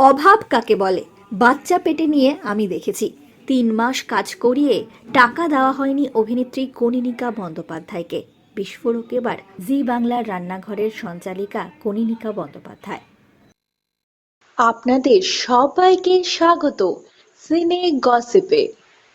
অভাব কাকে বলে? বাচ্চা পেটে নিয়ে আমি দেখেছি। 3 মাস কাজ করিয়ে টাকা দেওয়া হয়নি অভিনেত্রী কনীনিকা বন্দ্যোপাধ্যায়কে। বিস্ফোরক এবার জি বাংলার রান্নাঘরের সঞ্চালিকা কনীনিকা বন্দ্যোপাধ্যায়। আপনাদের সবাইকে স্বাগত সিনে গসিপে।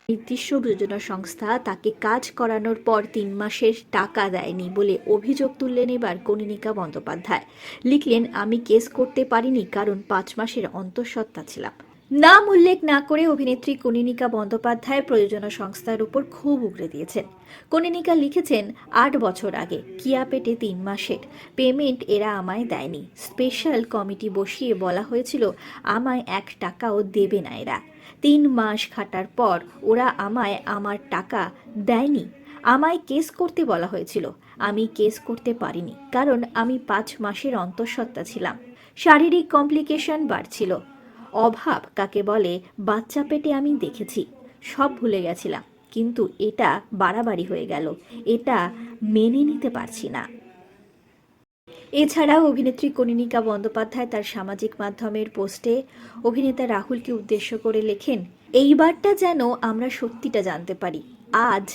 নির্দিষ্ট প্রযোজনা সংস্থা তাকে কাজ করানোর পর 3 মাসের টাকা দেয়নি বলে অভিযোগ তুললেন এবার কনীনিকা বন্দ্যোপাধ্যায়। লিখলেন, আমি কেস করতে পারিনি কারণ 5 মাসের অন্তঃসত্ত্বা ছিলাম। নাম উল্লেখ না করে অভিনেত্রী কনীনিকা বন্দ্যোপাধ্যায় প্রযোজনা সংস্থার উপর ক্ষোভ উগরে দিয়েছেন। কনীনিকা লিখেছেন, 8 বছর আগে কিয়া পেটে 3 মাসের পেমেন্ট এরা আমায় দেয়নি। স্পেশাল কমিটি বসিয়ে বলা হয়েছিল আমায় 1 টাকাও দেবে না এরা। 3 মাস খাটার পর ওরা আমায় আমার টাকা দেয়নি। আমায় কেস করতে বলা হয়েছিল, আমি কেস করতে পারিনি কারণ আমি 5 মাসের অন্তঃসত্ত্বা ছিলাম। শারীরিক কমপ্লিকেশন বাড়ছিল। অভাব কাকে বলে বাচ্চা পেটে আমি দেখেছি, সব ভুলে গেছিলাম, কিন্তু এটা বাড়াবাড়ি হয়ে গেল, এটা মেনে নিতে পারছি না। এছাড়াও অভিনেত্রী কনীনিকা বন্দ্যোপাধ্যায় তার সামাজিক মাধ্যমের পোস্টে অভিনেতা রাহুলকে উদ্দেশ্য করে লেখেন, এইবারটা যেন আমরা সত্যিটা জানতে পারি। আজ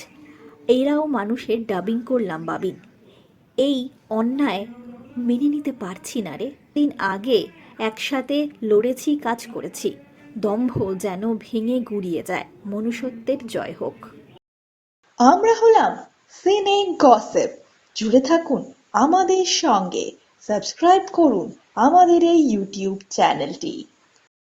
এরাও মানুষের ডাবিং করলাম বাবিন। এই অন্যায় মেনে নিতে পারছি না রে। দিন আগে একসাথে লড়েছি, কাজ করেছি, দম্ভ যেন ভেঙে গুড়িয়ে যায়। মনুষ্যত্বের জয় হোক। আমরা হলাম সিনে গসিপ। জুড়ে থাকুন আমাদের সঙ্গে, সাবস্ক্রাইব করুন আমাদের এই ইউটিউব চ্যানেলটি।